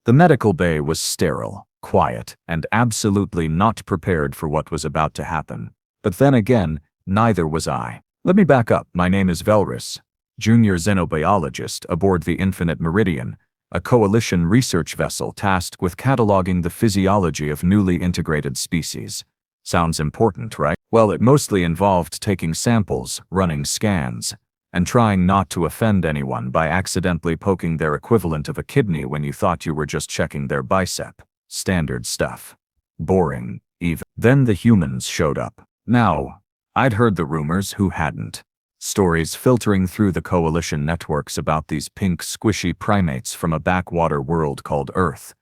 The medical bay was sterile, quiet, and absolutely not prepared for what was about to happen. But then again, neither was I. Let me back up. My name is Velris, junior xenobiologist aboard the Infinite Meridian, a coalition research vessel tasked with cataloging the physiology of newly integrated species. Sounds important, right? Well, it mostly involved taking samples, running scans, and trying not to offend anyone by accidentally poking their equivalent of a kidney when you thought you were just checking their bicep. Standard stuff. Boring, even. Then the humans showed up. Now, I'd heard the rumors, who hadn't? Stories filtering through the coalition networks about these pink squishy primates from a backwater world called Earth,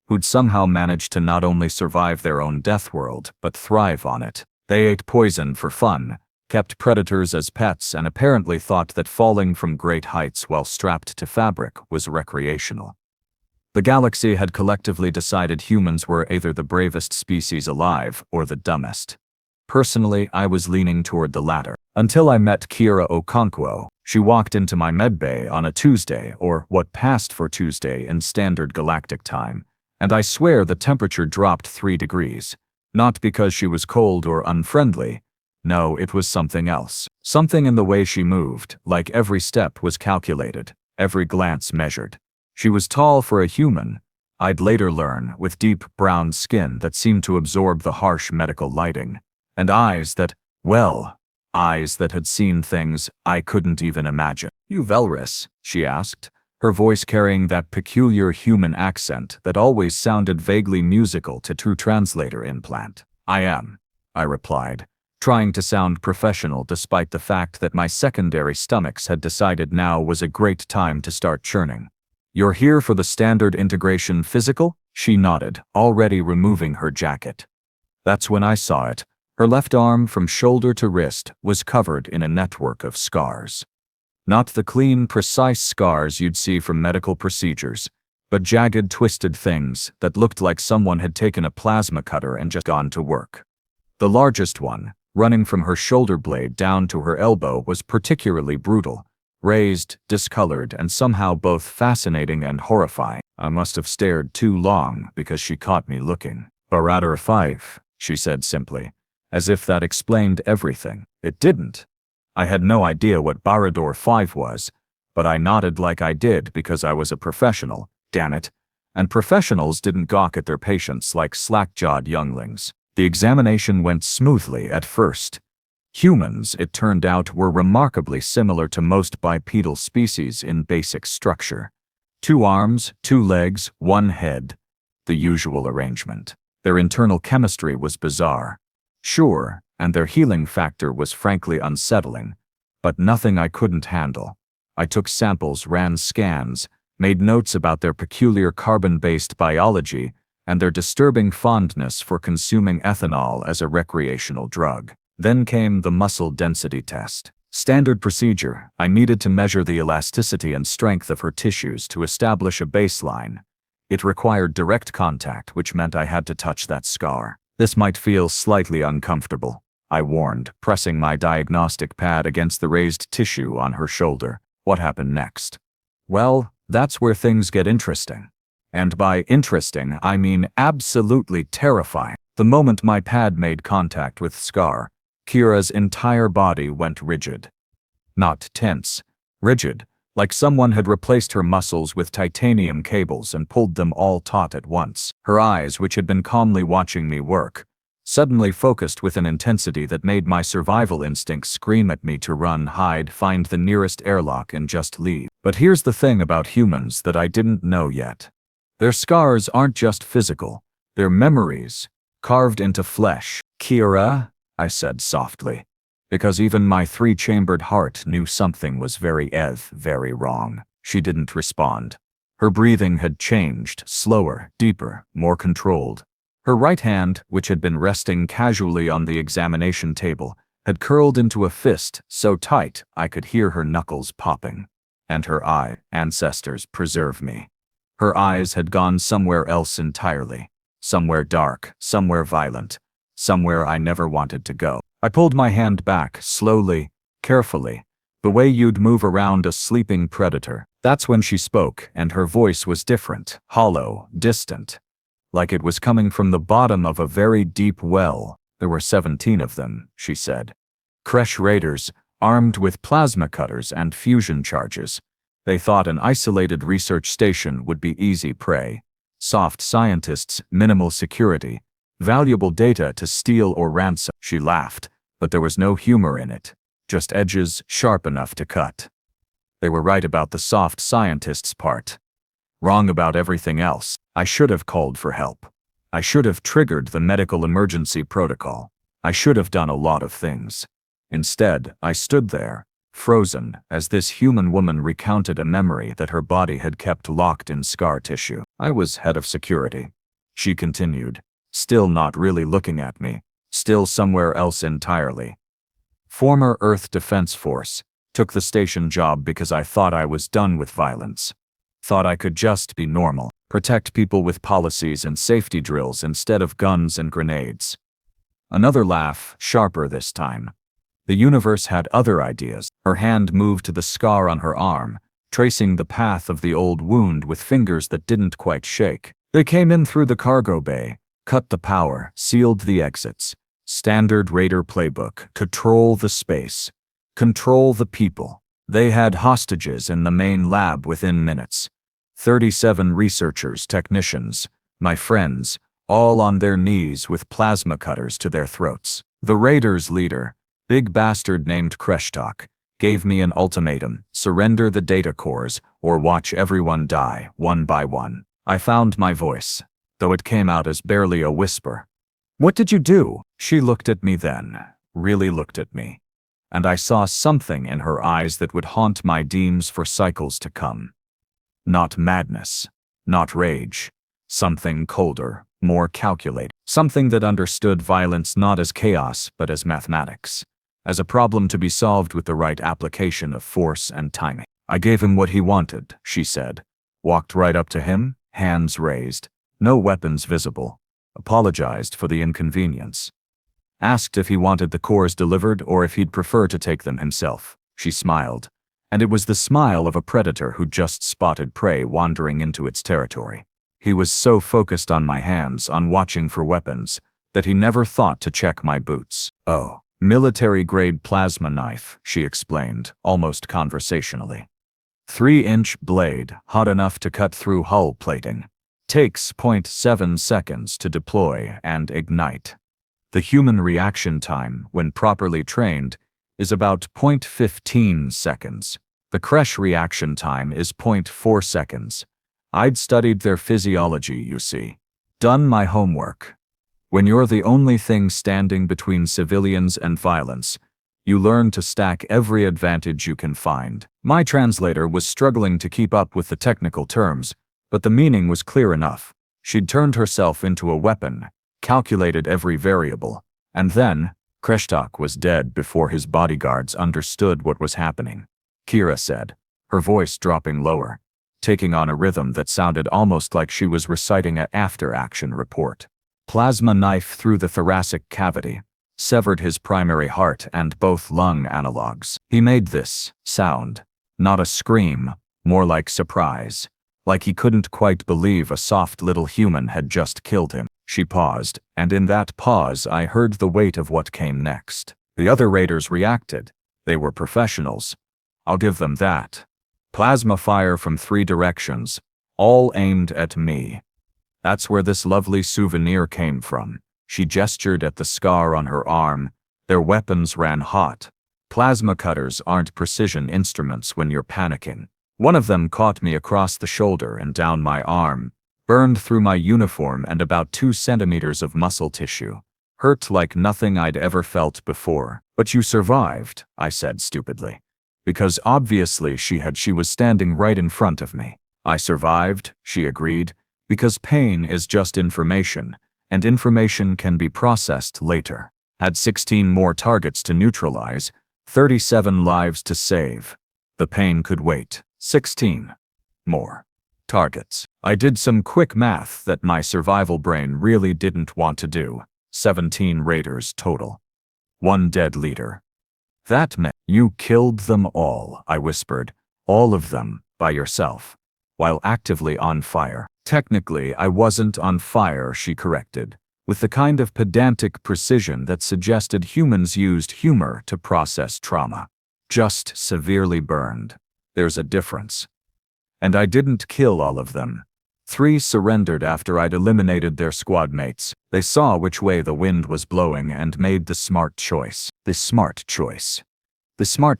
who'd somehow managed to not only survive their own death world, but thrive on it. They ate poison for fun, kept predators as pets, and apparently thought that falling from great heights while strapped to fabric was recreational. The galaxy had collectively decided humans were either the bravest species alive or the dumbest. Personally, I was leaning toward the latter. Until I met Kiera Okonkwo. She walked into my medbay on a Tuesday, or what passed for Tuesday in standard galactic time, and I swear the temperature dropped 3 degrees. Not because she was cold or unfriendly. No, it was something else. Something in the way she moved, like every step was calculated, every glance measured. She was tall for a human, I'd later learn, with deep brown skin that seemed to absorb the harsh medical lighting, and eyes that, well, eyes that had seen things I couldn't even imagine. "You Velris?" she asked, her voice carrying that peculiar human accent that always sounded vaguely musical to true translator implant. "I am," I replied, trying to sound professional despite the fact that my secondary stomachs had decided now was a great time to start churning. "You're here for the standard integration physical?" She nodded, already removing her jacket. That's when I saw it. Her left arm, from shoulder to wrist, was covered in a network of scars. Not the clean, precise scars you'd see from medical procedures, but jagged, twisted things that looked like someone had taken a plasma cutter and just gone to work. The largest one, running from her shoulder blade down to her elbow, was particularly brutal, raised, discolored, and somehow both fascinating and horrifying. I must have stared too long because she caught me looking. "Barador-IV," she said simply, as if that explained everything. It didn't. I had no idea what Barador-IV was, but I nodded like I did because I was a professional, damn it, and professionals didn't gawk at their patients like slack-jawed younglings. The examination went smoothly at first. Humans, it turned out, were remarkably similar to most bipedal species in basic structure. 2 arms, 2 legs, 1 head. The usual arrangement. Their internal chemistry was bizarre. Sure, and their healing factor was frankly unsettling, but nothing I couldn't handle. I took samples, ran scans, made notes about their peculiar carbon-based biology and their disturbing fondness for consuming ethanol as a recreational drug. Then came the muscle density test. Standard procedure. I needed to measure the elasticity and strength of her tissues to establish a baseline. It required direct contact, which meant I had to touch that scar. "This might feel slightly uncomfortable," I warned, pressing my diagnostic pad against the raised tissue on her shoulder. What happened next? Well, that's where things get interesting. And by interesting, I mean absolutely terrifying. The moment my pad made contact with scar, Kiera's entire body went rigid. Not tense, rigid, like someone had replaced her muscles with titanium cables and pulled them all taut at once. Her eyes, which had been calmly watching me work, suddenly focused with an intensity that made my survival instincts scream at me to run, hide, find the nearest airlock and just leave. But here's the thing about humans that I didn't know yet. Their scars aren't just physical, they're memories, carved into flesh. "Kiera," I said softly, because even my 3-chambered heart knew something was very wrong. She didn't respond. Her breathing had changed, slower, deeper, more controlled. Her right hand, which had been resting casually on the examination table, had curled into a fist so tight I could hear her knuckles popping. And her ancestors preserve me. Her eyes had gone somewhere else entirely. Somewhere dark, somewhere violent, somewhere I never wanted to go. I pulled my hand back, slowly, carefully, the way you'd move around a sleeping predator. That's when she spoke, and her voice was different, hollow, distant, like it was coming from the bottom of a very deep well. There were 17 of them, she said. Kresh raiders, armed with plasma cutters and fusion charges. They thought an isolated research station would be easy prey. Soft scientists, minimal security, valuable data to steal or ransom. She laughed, but there was no humor in it, just edges sharp enough to cut. They were right about the soft scientists' part. Wrong about everything else. I should have called for help. I should have triggered the medical emergency protocol. I should have done a lot of things. Instead, I stood there, frozen, as this human woman recounted a memory that her body had kept locked in scar tissue. I was head of security. She continued, still not really looking at me, still somewhere else entirely. Former Earth Defense Force. Took the station job because I thought I was done with violence. Thought I could just be normal, protect people with policies and safety drills instead of guns and grenades. Another laugh, sharper this time. The universe had other ideas. Her hand moved to the scar on her arm, tracing the path of the old wound with fingers that didn't quite shake. They came in through the cargo bay, cut the power, sealed the exits. Standard Raider playbook. Control the space. Control the people. They had hostages in the main lab within minutes. 37 researchers, technicians, my friends, all on their knees with plasma cutters to their throats. The Raiders' leader, big bastard named Kreshtok, gave me an ultimatum: surrender the data cores or watch everyone die, one by one. I found my voice, though it came out as barely a whisper. What did you do? She looked at me then, really looked at me. And I saw something in her eyes that would haunt my dreams for cycles to come. Not madness, not rage, something colder, more calculated, something that understood violence not as chaos but as mathematics, as a problem to be solved with the right application of force and timing. I gave him what he wanted, she said, walked right up to him, hands raised, no weapons visible, apologized for the inconvenience. Asked if he wanted the cores delivered or if he'd prefer to take them himself. She smiled, and it was the smile of a predator who just spotted prey wandering into its territory. He was so focused on my hands, on watching for weapons, that he never thought to check my boots. Oh, military-grade plasma knife, she explained, almost conversationally. 3-inch blade, hot enough to cut through hull plating. Takes 0.7 seconds to deploy and ignite. The human reaction time, when properly trained, is about 0.15 seconds. The Kresh reaction time is 0.4 seconds. I'd studied their physiology, you see. Done my homework. When you're the only thing standing between civilians and violence, you learn to stack every advantage you can find. My translator was struggling to keep up with the technical terms, but the meaning was clear enough. She'd turned herself into a weapon, calculated every variable, and then, Kreshtok was dead before his bodyguards understood what was happening. Kiera said, her voice dropping lower, taking on a rhythm that sounded almost like she was reciting an after-action report. Plasma knife through the thoracic cavity, severed his primary heart and both lung analogs. He made this sound, not a scream, more like surprise, like he couldn't quite believe a soft little human had just killed him. She paused, and in that pause I heard the weight of what came next. The other raiders reacted. They were professionals. I'll give them that. Plasma fire from 3 directions, all aimed at me. That's where this lovely souvenir came from. She gestured at the scar on her arm. Their weapons ran hot. Plasma cutters aren't precision instruments when you're panicking. One of them caught me across the shoulder and down my arm, burned through my uniform and about 2 centimeters of muscle tissue. Hurt like nothing I'd ever felt before. But you survived, I said stupidly. Because obviously she was standing right in front of me. I survived, she agreed, because pain is just information, and information can be processed later. Had 16 more targets to neutralize, 37 lives to save. The pain could wait. 16 more targets. I did some quick math that my survival brain really didn't want to do. 17 raiders total. 1 dead leader. That meant you killed them all, I whispered. All of them, by yourself, while actively on fire. Technically, I wasn't on fire, she corrected, with the kind of pedantic precision that suggested humans used humor to process trauma. Just severely burned. There's a difference. And I didn't kill all of them. 3 surrendered after I'd eliminated their squad mates. They saw which way the wind was blowing and made the smart choice. The smart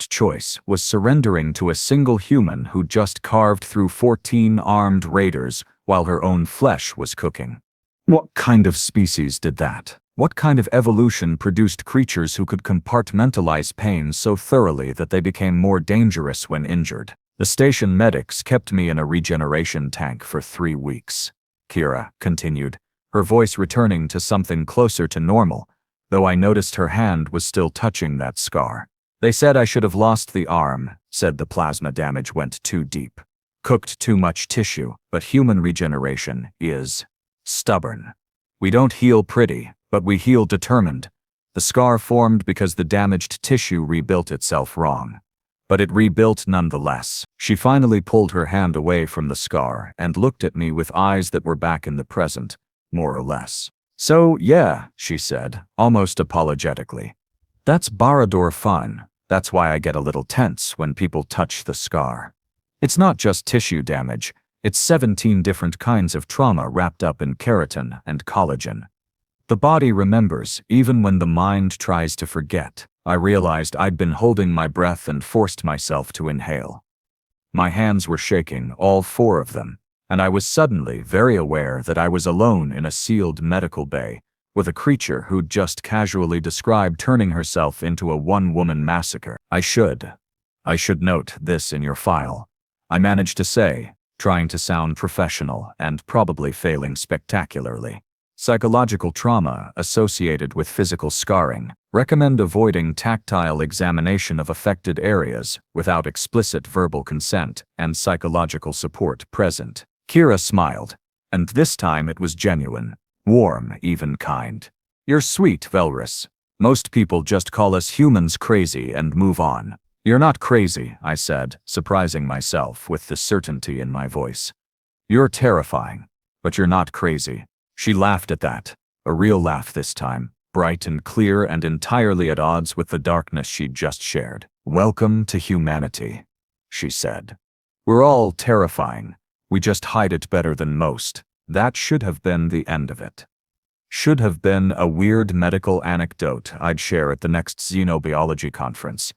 choice was surrendering to a single human who just carved through 14 armed raiders while her own flesh was cooking. What kind of species did that? What kind of evolution produced creatures who could compartmentalize pain so thoroughly that they became more dangerous when injured? The station medics kept me in a regeneration tank for 3 weeks. Kiera continued, her voice returning to something closer to normal, though I noticed her hand was still touching that scar. They said I should have lost the arm, said the plasma damage went too deep. Cooked too much tissue, but human regeneration is stubborn. We don't heal pretty, but we heal determined. The scar formed because the damaged tissue rebuilt itself wrong. But it rebuilt nonetheless. She finally pulled her hand away from the scar and looked at me with eyes that were back in the present, more or less. So, yeah, she said, almost apologetically. That's Barador fun. That's why I get a little tense when people touch the scar. It's not just tissue damage, it's 17 different kinds of trauma wrapped up in keratin and collagen. The body remembers even when the mind tries to forget. I realized I'd been holding my breath and forced myself to inhale. My hands were shaking, all 4 of them, and I was suddenly very aware that I was alone in a sealed medical bay with a creature who'd just casually described turning herself into a one-woman massacre. I should note this in your file, I managed to say, trying to sound professional and probably failing spectacularly. Psychological trauma associated with physical scarring. Recommend avoiding tactile examination of affected areas without explicit verbal consent and psychological support present. Kiera smiled, and this time it was genuine, warm, even kind. You're sweet, Velris. Most people just call us humans crazy and move on. You're not crazy, I said, surprising myself with the certainty in my voice. You're terrifying, but you're not crazy. She laughed at that, a real laugh this time, bright and clear and entirely at odds with the darkness she'd just shared. Welcome to humanity, she said. We're all terrifying. We just hide it better than most. That should have been the end of it. Should have been a weird medical anecdote I'd share at the next xenobiology conference.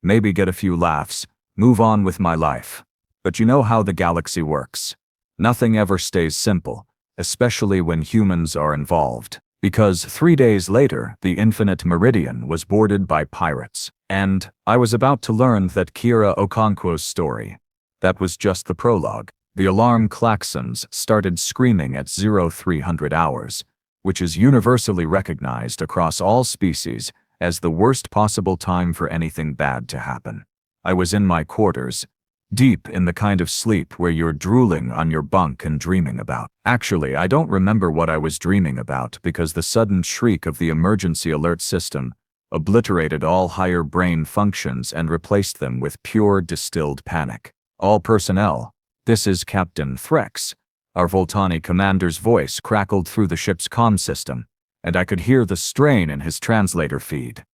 Maybe get a few laughs, move on with my life. But you know how the galaxy works. Nothing ever stays simple, especially when humans are involved. Because 3 days later, the Infinite Meridian was boarded by pirates. And I was about to learn that Kiera Okonkwo's story. That was just the prologue. The alarm klaxons started screaming at 0300 hours, which is universally recognized across all species as the worst possible time for anything bad to happen. I was in my quarters, deep in the kind of sleep where you're drooling on your bunk and dreaming about. Actually, I don't remember what I was dreaming about because the sudden shriek of the emergency alert system obliterated all higher brain functions and replaced them with pure distilled panic. All personnel, this is Captain Threx. Our Voltani commander's voice crackled through the ship's comm system, and I could hear the strain in his translator feed.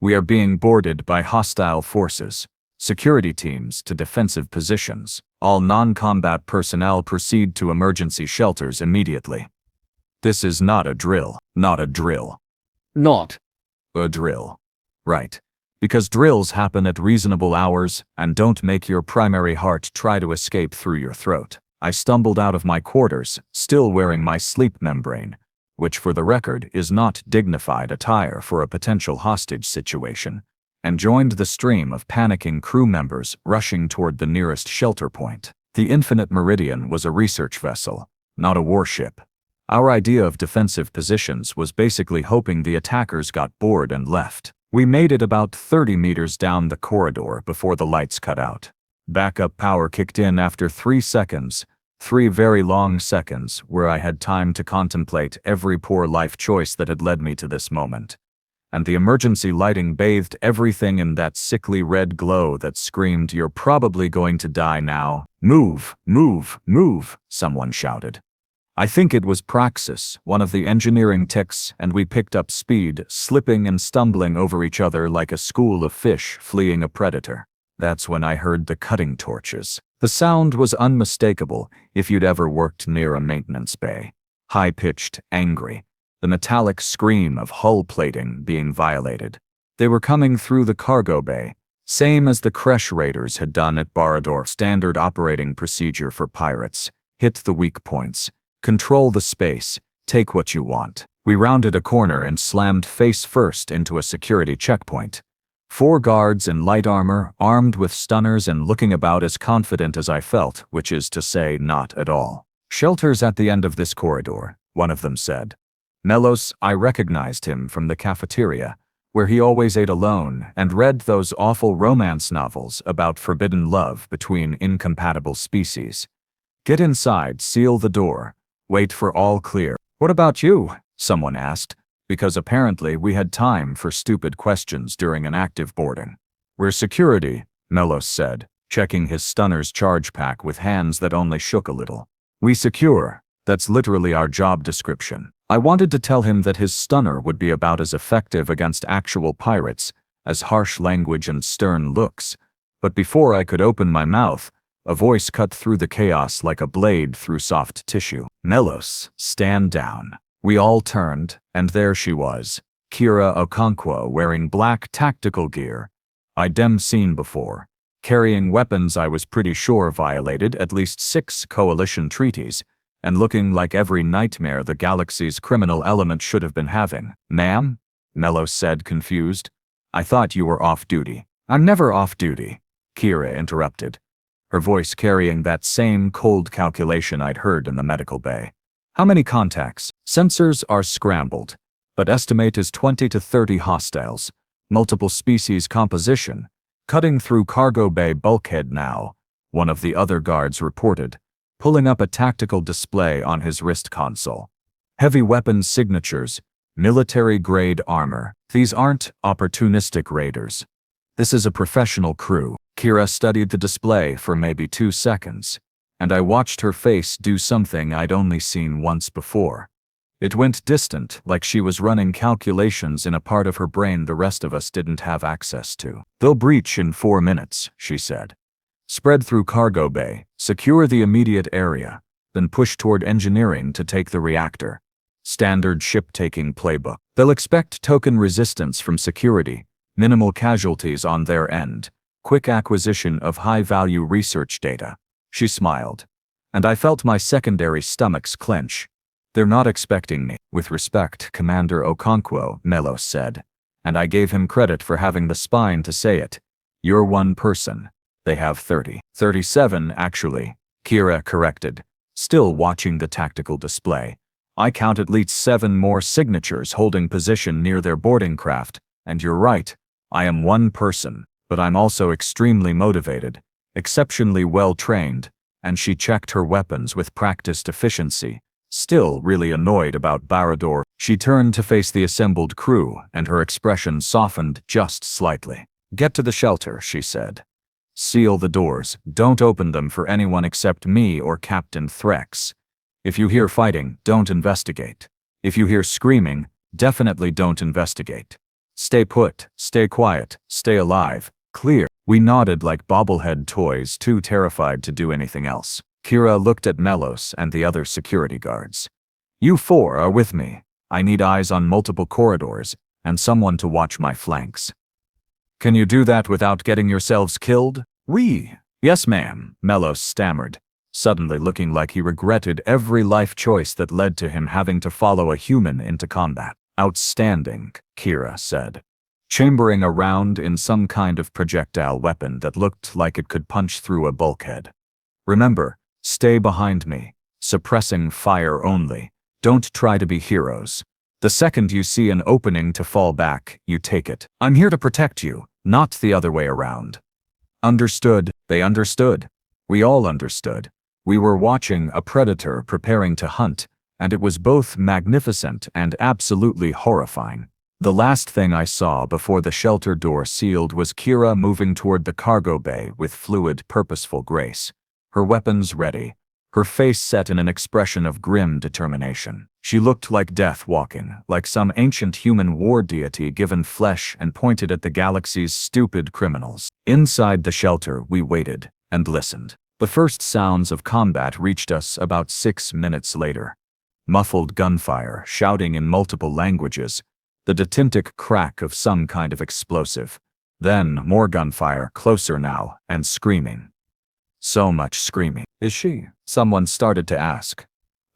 We are being boarded by hostile forces. Security teams to defensive positions. All non-combat personnel proceed to emergency shelters immediately. This is not a drill. Not a drill. Not a drill. Right. Because drills happen at reasonable hours and don't make your primary heart try to escape through your throat. I stumbled out of my quarters, still wearing my sleep membrane, which for the record is not dignified attire for a potential hostage situation, and joined the stream of panicking crew members rushing toward the nearest shelter point. The Infinite Meridian was a research vessel, not a warship. Our idea of defensive positions was basically hoping the attackers got bored and left. We made it about 30 meters down the corridor before the lights cut out. Backup power kicked in after 3 seconds, 3 very long seconds where I had time to contemplate every poor life choice that had led me to this moment. and the emergency lighting bathed everything in that sickly red glow that screamed, "You're probably going to die now. Move, move, move," someone shouted. I think it was Praxis, one of the engineering techs, and we picked up speed, slipping and stumbling over each other like a school of fish fleeing a predator. That's when I heard the cutting torches. The sound was unmistakable if you'd ever worked near a maintenance bay. High-pitched, angry, the metallic scream of hull plating being violated. They were coming through the cargo bay, same as the Kresh raiders had done at Barador. Standard operating procedure for pirates. Hit the weak points. Control the space. Take what you want. We rounded a corner and slammed face first into a security checkpoint. 4 guards in light armor, armed with stunners and looking about as confident as I felt, which is to say not at all. "Shelter's at the end of this corridor," one of them said. Melos, I recognized him from the cafeteria, where he always ate alone and read those awful romance novels about forbidden love between incompatible species. "Get inside, seal the door. Wait for all clear." "What about you?" someone asked, because apparently we had time for stupid questions during an active boarding. "We're security," Melos said, checking his stunner's charge pack with hands that only shook a little. "We secure. That's literally our job description." I wanted to tell him that his stunner would be about as effective against actual pirates as harsh language and stern looks, but before I could open my mouth, a voice cut through the chaos like a blade through soft tissue. "Melos, stand down." We all turned, and there she was, Kiera Okonkwo, wearing black tactical gear I'd seen before, carrying weapons I was pretty sure violated at least 6 coalition treaties, and looking like every nightmare the galaxy's criminal element should have been having. "Ma'am?" Melos said, confused. "I thought you were off duty." "I'm never off duty," Kiera interrupted, her voice carrying that same cold calculation I'd heard in the medical bay. "How many contacts?" "Sensors are scrambled, but estimate is 20 to 30 hostiles. Multiple species composition. Cutting through cargo bay bulkhead now," one of the other guards reported, pulling up a tactical display on his wrist console. "Heavy weapons signatures, military-grade armor. These aren't opportunistic raiders. This is a professional crew." Kiera studied the display for maybe 2 seconds, and I watched her face do something I'd only seen once before. It went distant, like she was running calculations in a part of her brain the rest of us didn't have access to. "They'll breach in 4 minutes," she said. "Spread through cargo bay, secure the immediate area, then push toward engineering to take the reactor. Standard ship-taking playbook. They'll expect token resistance from security, minimal casualties on their end, quick acquisition of high-value research data." She smiled, and I felt my secondary stomachs clench. "They're not expecting me." "With respect, Commander Okonkwo," Melos said, and I gave him credit for having the spine to say it. "You're one person. They have 30. 37, actually," Kiera corrected, still watching the tactical display. "I count at least 7 more signatures holding position near their boarding craft, and you're right, I am one person, but I'm also extremely motivated, exceptionally well-trained," and she checked her weapons with practiced efficiency. Still really annoyed about Barador, she turned to face the assembled crew, and her expression softened just slightly. "Get to the shelter," she said. "Seal the doors. Don't open them for anyone except me or Captain Threx. If you hear fighting, don't investigate. If you hear screaming, definitely don't investigate. Stay put, stay quiet, stay alive. Clear." We nodded like bobblehead toys, too terrified to do anything else. Kiera looked at Melos and the other security guards. "You 4 are with me. I need eyes on multiple corridors, and someone to watch my flanks." "Can you do that without getting yourselves killed?" "Yes, ma'am," Melos stammered, suddenly looking like he regretted every life choice that led to him having to follow a human into combat. "Outstanding," Kiera said, chambering around in some kind of projectile weapon that looked like it could punch through a bulkhead. "Remember, stay behind me, suppressing fire only. Don't try to be heroes. The second you see an opening to fall back, you take it. I'm here to protect you, not the other way around." Understood. They understood. We all understood. We were watching a predator preparing to hunt, and it was both magnificent and absolutely horrifying. The last thing I saw before the shelter door sealed was Kiera moving toward the cargo bay with fluid, purposeful grace, her weapons ready, her face set in an expression of grim determination. She looked like death walking, like some ancient human war deity given flesh and pointed at the galaxy's stupid criminals. Inside the shelter, we waited and listened. The first sounds of combat reached us about 6 minutes later. Muffled gunfire, shouting in multiple languages, the distinct crack of some kind of explosive. Then more gunfire, closer now, and screaming. So much screaming. Is she? Someone started to ask.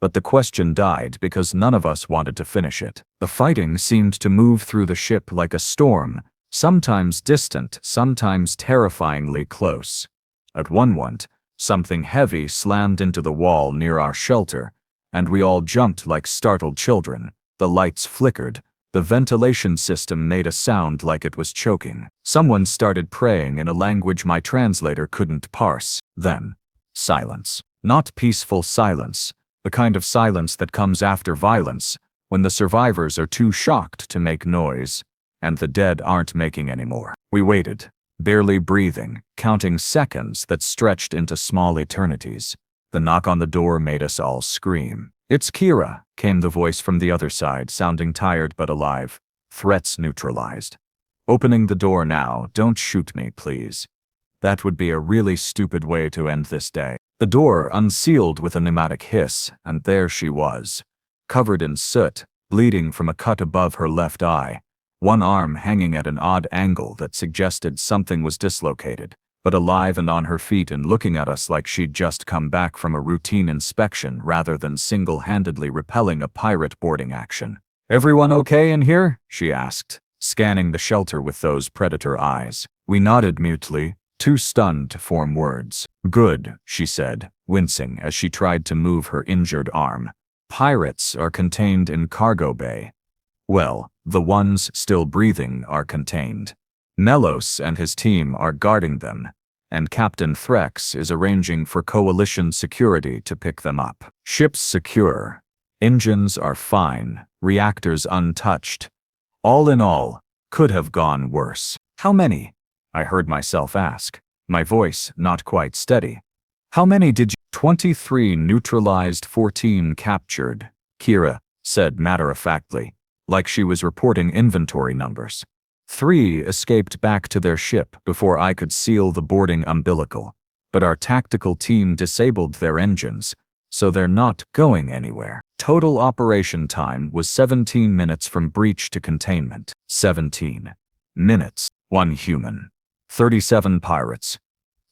But the question died because none of us wanted to finish it. The fighting seemed to move through the ship like a storm, sometimes distant, sometimes terrifyingly close. At one point, something heavy slammed into the wall near our shelter, and we all jumped like startled children. The lights flickered. The ventilation system made a sound like it was choking. Someone started praying in a language my translator couldn't parse. Then, silence. Not peaceful silence, the kind of silence that comes after violence, when the survivors are too shocked to make noise, and the dead aren't making any more. We waited, barely breathing, counting seconds that stretched into small eternities. The knock on the door made us all scream. "It's Kiera," came the voice from the other side, sounding tired but alive. Threats neutralized. "Opening the door now, don't shoot me, please. That would be a really stupid way to end this day." The door unsealed with a pneumatic hiss, and there she was, covered in soot, bleeding from a cut above her left eye, one arm hanging at an odd angle that suggested something was dislocated, but alive and on her feet and looking at us like she'd just come back from a routine inspection rather than single-handedly repelling a pirate boarding action. "Everyone okay in here?" she asked, scanning the shelter with those predator eyes. We nodded mutely, too stunned to form words. "Good," she said, wincing as she tried to move her injured arm. "Pirates are contained in cargo bay. Well, the ones still breathing are contained. Melos and his team are guarding them, and Captain Threx is arranging for coalition security to pick them up. Ships secure. Engines are fine, reactors untouched. All in all, could have gone worse." "How many?" I heard myself ask, my voice not quite steady. "How many did you—" 23 neutralized, 14 captured, Kiera said matter-of-factly, like she was reporting inventory numbers. 3 escaped back to their ship before I could seal the boarding umbilical, but our tactical team disabled their engines, so they're not going anywhere. Total operation time was 17 minutes from breach to containment. 17 minutes. 1 human. 37 pirates.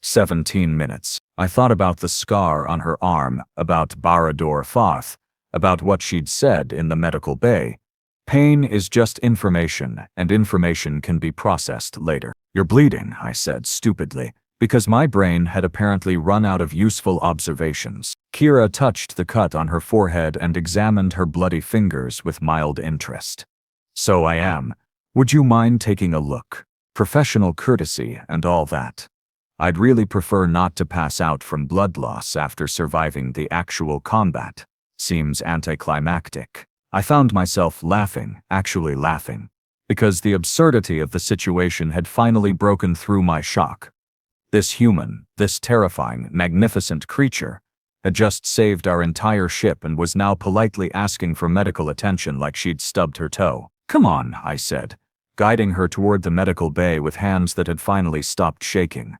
17 minutes. I thought about the scar on her arm, about Barador-IV, about what she'd said in the medical bay. Pain is just information, and information can be processed later. "You're bleeding," I said stupidly, because my brain had apparently run out of useful observations. Kiera touched the cut on her forehead and examined her bloody fingers with mild interest. "So I am. Would you mind taking a look? Professional courtesy and all that. I'd really prefer not to pass out from blood loss after surviving the actual combat. Seems anticlimactic." I found myself laughing, actually laughing, because the absurdity of the situation had finally broken through my shock. This human, this terrifying, magnificent creature, had just saved our entire ship and was now politely asking for medical attention like she'd stubbed her toe. "Come on," I said, guiding her toward the medical bay with hands that had finally stopped shaking.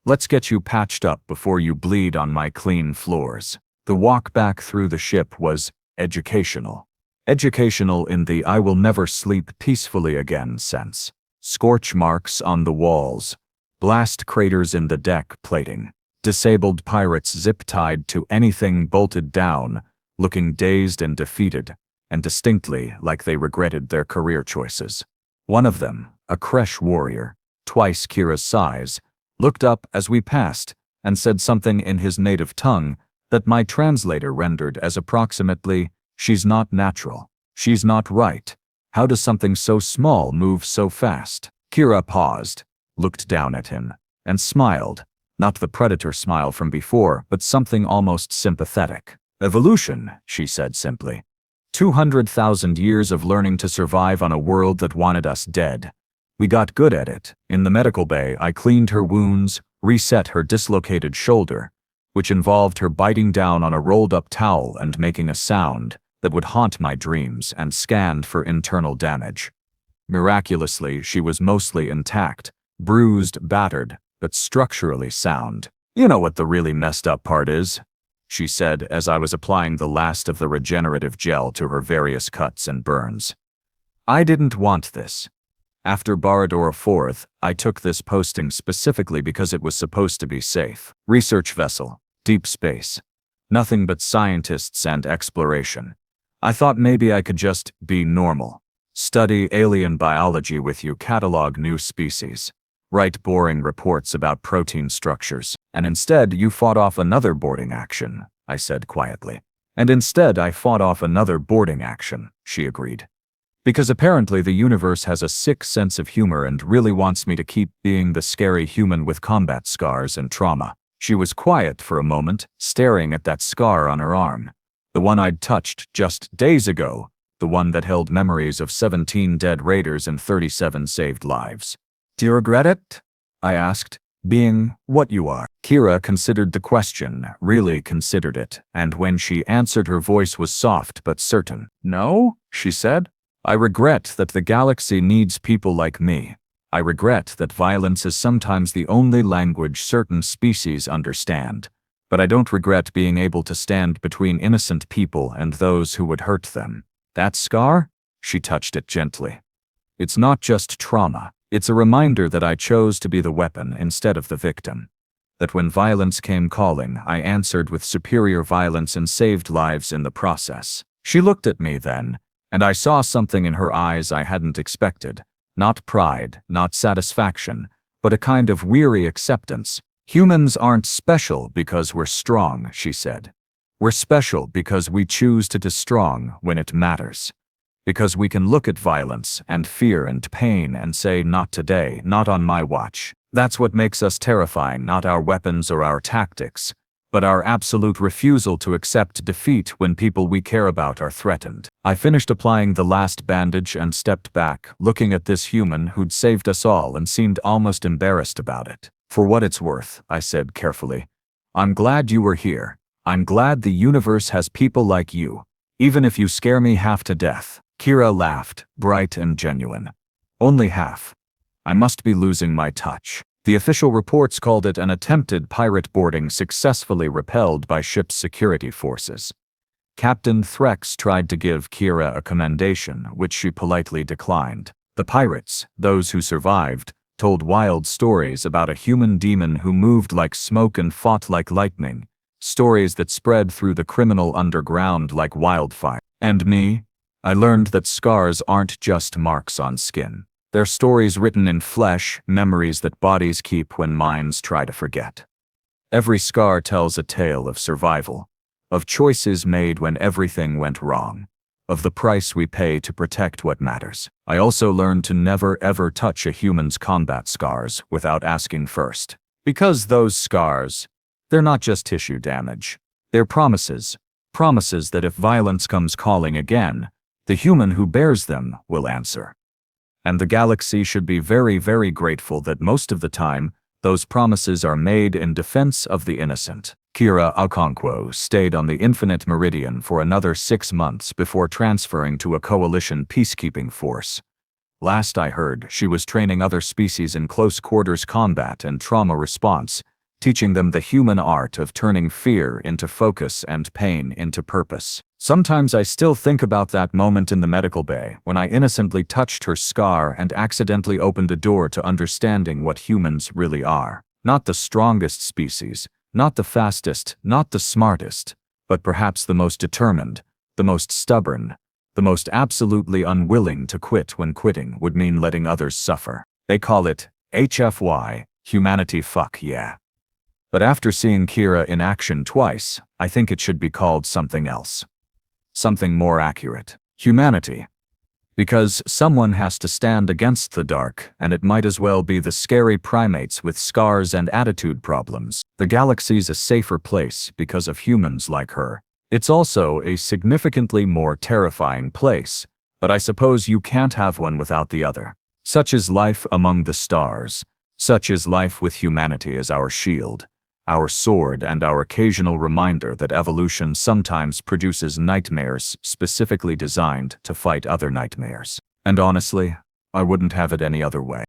"Let's get you patched up before you bleed on my clean floors." The walk back through the ship was educational. Educational in the "I will never sleep peacefully again" sense. Scorch marks on the walls, blast craters in the deck plating, disabled pirates zip-tied to anything bolted down, looking dazed and defeated, and distinctly like they regretted their career choices. One of them, a Kresh warrior, twice Kiera's size, looked up as we passed and said something in his native tongue that my translator rendered as approximately, "She's not natural. She's not right. How does something so small move so fast?" Kiera paused, looked down at him, and smiled, not the predator smile from before, but something almost sympathetic. "Evolution," she said simply. 200,000 years of learning to survive on a world that wanted us dead. We got good at it. In the medical bay, I cleaned her wounds, reset her dislocated shoulder, which involved her biting down on a rolled-up towel and making a sound that would haunt my dreams, and scanned for internal damage. Miraculously, she was mostly intact, bruised, battered, but structurally sound. "You know what the really messed up part is?" she said as I was applying the last of the regenerative gel to her various cuts and burns. "I didn't want this. After Barador-IV, I took this posting specifically because it was supposed to be safe. Research vessel, deep space. Nothing but scientists and exploration. I thought maybe I could just be normal. Study alien biology with you, catalog new species, write boring reports about protein structures, and instead you fought off another boarding action," I said quietly. "And instead I fought off another boarding action," she agreed. "Because apparently the universe has a sick sense of humor and really wants me to keep being the scary human with combat scars and trauma." She was quiet for a moment, staring at that scar on her arm. The one I'd touched just days ago, the one that held memories of 17 dead raiders and 37 saved lives. "Do you regret it?" I asked, "being what you are?" Kiera considered the question, really considered it, and when she answered her voice was soft but certain. "No," she said. "I regret that the galaxy needs people like me. I regret that violence is sometimes the only language certain species understand. But I don't regret being able to stand between innocent people and those who would hurt them. That scar?" She touched it gently. "It's not just trauma. It's a reminder that I chose to be the weapon instead of the victim. That when violence came calling, I answered with superior violence and saved lives in the process." She looked at me then, and I saw something in her eyes I hadn't expected. Not pride, not satisfaction, but a kind of weary acceptance. "Humans aren't special because we're strong," she said. "We're special because we choose to be strong when it matters. Because we can look at violence and fear and pain and say, not today, not on my watch. That's what makes us terrifying, not our weapons or our tactics, but our absolute refusal to accept defeat when people we care about are threatened." I finished applying the last bandage and stepped back, looking at this human who'd saved us all and seemed almost embarrassed about it. "For what it's worth," I said carefully, "I'm glad you were here. I'm glad the universe has people like you, even if you scare me half to death." Kiera laughed, bright and genuine. "Only half. I must be losing my touch." The official reports called it an attempted pirate boarding successfully repelled by ship's security forces. Captain Threx tried to give Kiera a commendation, which she politely declined. The pirates, those who survived, told wild stories about a human demon who moved like smoke and fought like lightning, stories that spread through the criminal underground like wildfire. And me? I learned that scars aren't just marks on skin. They're stories written in flesh, memories that bodies keep when minds try to forget. Every scar tells a tale of survival, of choices made when everything went wrong, of the price we pay to protect what matters. I also learned to never ever touch a human's combat scars without asking first. Because those scars, they're not just tissue damage. They're promises. Promises that if violence comes calling again, the human who bears them will answer. And the galaxy should be very, very grateful that most of the time, those promises are made in defense of the innocent. Kiera Okonkwo stayed on the Infinite Meridian for another 6 months before transferring to a coalition peacekeeping force. Last I heard, she was training other species in close quarters combat and trauma response, teaching them the human art of turning fear into focus and pain into purpose. Sometimes I still think about that moment in the medical bay when I innocently touched her scar and accidentally opened a door to understanding what humans really are. Not the strongest species, not the fastest, not the smartest, but perhaps the most determined, the most stubborn, the most absolutely unwilling to quit when quitting would mean letting others suffer. They call it HFY, humanity fuck yeah. But after seeing Kiera in action twice, I think it should be called something else. Something more accurate. Humanity. Because someone has to stand against the dark, and it might as well be the scary primates with scars and attitude problems. The galaxy's a safer place because of humans like her. It's also a significantly more terrifying place, but I suppose you can't have one without the other. Such is life among the stars. Such is life with humanity as our shield, our sword, and our occasional reminder that evolution sometimes produces nightmares specifically designed to fight other nightmares. And honestly, I wouldn't have it any other way.